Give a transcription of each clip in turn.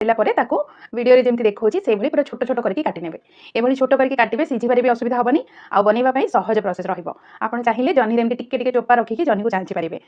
Video जमी देखा से पूरा छोट छोट करके काटि नेबे एभली छोट करके काटिबे सिझिबारे भी असुविधा हेनी आ बनैबा पई सहज प्रोसेस रहिबो। आपण चाहिए जह्नी एमती टिके टिके चोपा रखिकी जह्नी को चांची पारे।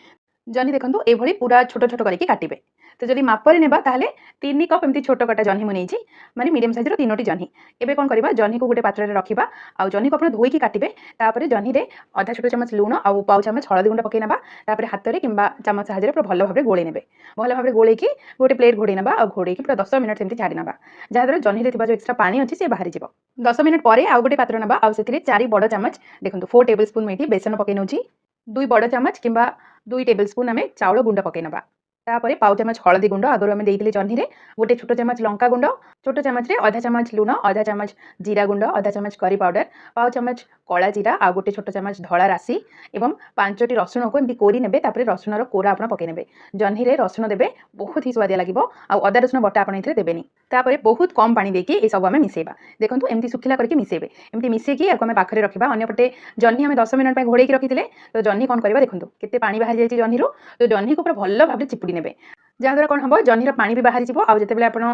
जह्नी देखो ये पूरा छोट छोट करके काटिबे। तो जदि मापर नेबा ताहले 3 कप एमती छोट कटा जह्नी मुझे माने मीडियम साइज रो 3टी जह्नी। एबे कोन करबा जह्नी को गोटे पात्र रे रखिबा आ जह्नी को आपण धोईकी काटिबे। तापर जह्नी रे आधा छोट चमच लूण आ पाउ चमच हळदी गुंड पकै नबा। तापर हाथ रे किंबा चमच साहाय्य पूरा भल भाबरे गोळै नेबे। भल भाबरे गोळैकी गोटे प्लेट घोड़े नबा आ घोड़ैकी पूरा 10 मिनिट सेमती छाड़ी नबा जहाँद्वारा जह्नी रे थिबा जो एक्स्ट्रा पानी अछि से बाहरी जिवो। 10 मिनिट परे आउ गोटे पात्र नबा आ सेथिरे 4 बड़ चमच देखंतु 4 टेबल स्पून मेथी बेसन पकै नउची 2 बड़ चमच किंबा 2 टेबल स्पून आमे चाउल गुंड पकै नबा। तापरे पाउ चमच हळदी गुंड आगरो आमे देइथिले जह्नी रे गोटे छोट चमच लंका गुंड छोट चमच रे आधा चमच लूण आधा चमच जीरा गुंड आधा चमच करी पाउडर पाउ चमच कला जीरा आ गोटे छोट चमच धला राशि एवं 5टी रसुण को एमती कोरी नेबे। तापरे रसुण रो कोरा आपण पकै नेबे जह्नी रे रसुण देबे बहुत ही स्वादिया लागिबो आ अदा रसुण बटा आपण इथरे देबेनी। तापरे बहुत कम पानी देकी ए सब आमे मिसेबा देखंतु एमती सुखिला करके मिसेबे एमती मिसेकी आको आमे पाखरे रखिबा। अन्य पटे जह्नी आमे 10 मिनिट पे घोड़ेकी रखिथिले तो जह्नी कोन करबा देखंतु केते पानी बाहर जायछि जह्नी रो तो जह्नी को पूरा भल्ल भाबरे चिपुडी नेबे जहाँद्वारा कौन हम जह्नी पानी भी बाहरी जीवो आ जेतेबेले आपण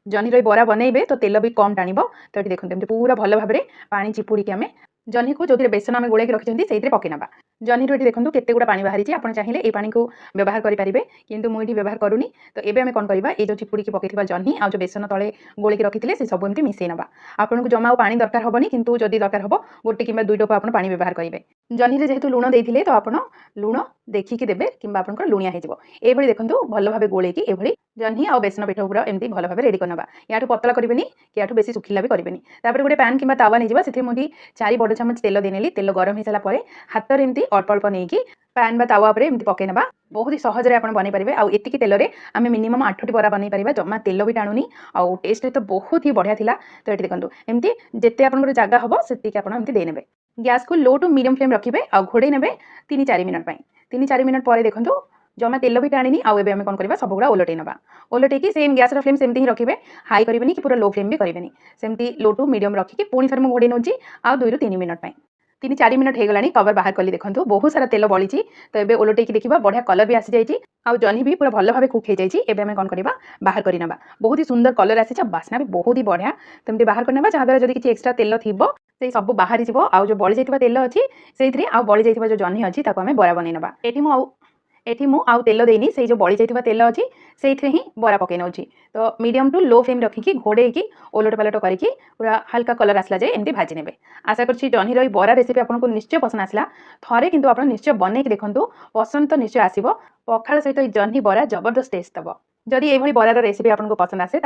जह्नी रो बरा बनैबे तो तेल भी कम टाणिबो। तो ये देखते पूरा भल भाव में पानी चिपुड़ी आमे जह्नी को जो बेसन आम गोलैक रखिंट से पकई नवा। जह्नी रो देखो केते गुड़ा पानी बाहरी आपण चाहिए ये पानी को व्यवहार करेंगे किंतु मुझे व्यवहार करूनी। तो ये आम कौन करवा ये जो चिपुड़ी पकई जह्नी आ जो बेसन तले गोलैक रखी से सब एमती मिसई नवा। आपको जमा पानी दरकार हेनी किंतु जदि दरकार हम गोटे कि 2 टोपा आप पानी व्यवहार करेंगे। जह्नी रे जेहेतु लुण देते तो आप लुण देखिकी देवे कि आप लुणिया हो देखो भल भाव गोलैकी एभली जह्नी आ बेसन पिठ पूरा एमती भल भाव रेडी करना। या पतला करेंगे कि बेसी सुखिला भी करेंगे। गोटे पैन कि तावा नहीं से मुझे 4 बड़ चमच तेल देनेली तेल गरम हो सारा हाथ में एमती अल्प अल्प नहीं पैन बा तावा पर एमती पकई नवा। बहुत ही सहज आप बन पारे आती तेल में आम मिनिमम 8टी बरा बन पार जमा तेल भी टाणुनी आउ टेस्ट तो बहुत ही बढ़िया थिला। तो ये देखो एमती जिते आप जगह हम से आपमती देने गैस को लो टू मीडियम फ्लेम रखिए आ घोड़े ने 3-4 मिनट 3-4 मिनट पर देखो जमा तेल भी टाणी आउ एबे कौन करवा सब गुड़ा ओलटै नवा। ओलटैकी सेम गैस फ्लेम सेमती ही रखिए हाई करेंगे कि पूरा लो फ्लेम भी करेंगे सेमती लो टू मीडियम रखिकी पुणी थर मुझे घोड़े नौची आ 2-3 मिनट 3-4 मिनट होगा कवर बाहर कली देखो बहुत सारा तेल बड़ी। तो ये ओलटैकी देखा बढ़िया कलर भी आसी जाइए आ जह्नी भी पूरा भल भाव कुक हो जाए कौन करवा बाहर करना बहुत ही सुंदर कलर आसी बास्ना भी बहुत ही बढ़िया। तो बाहर करना जहाँद्वारा जब किसी एक्सट्रा तेल थी से सब बाहरी जीव आ जो बड़ी जाइए तेल अच्छी से बड़ी जाइए जो जह्नी अच्छी आम बरा बन नवा। एठी मु आउ तेल देनी से जो बड़ी जाइए तेल अच्छी से ही बरा पकई नौ। तो मीडियम टू लो फ्लेम रखिकी घोड़ेकी ओलट पलट करके पूरा हल्का कलर आसला जाए एमती भाजी नेबे। आशा करछि जह्नी रो बरा रेसिपी आपको निश्चय पसंद आसला थरे किंतु आप निश्चय बनई देखंतु पसंद तो निश्चय आसीबो। पखाळ सहित जह्नी बरा जबरदस्त टेस्ट दबो। जदि एभली बरार रेसिपी आपको पसंद आसे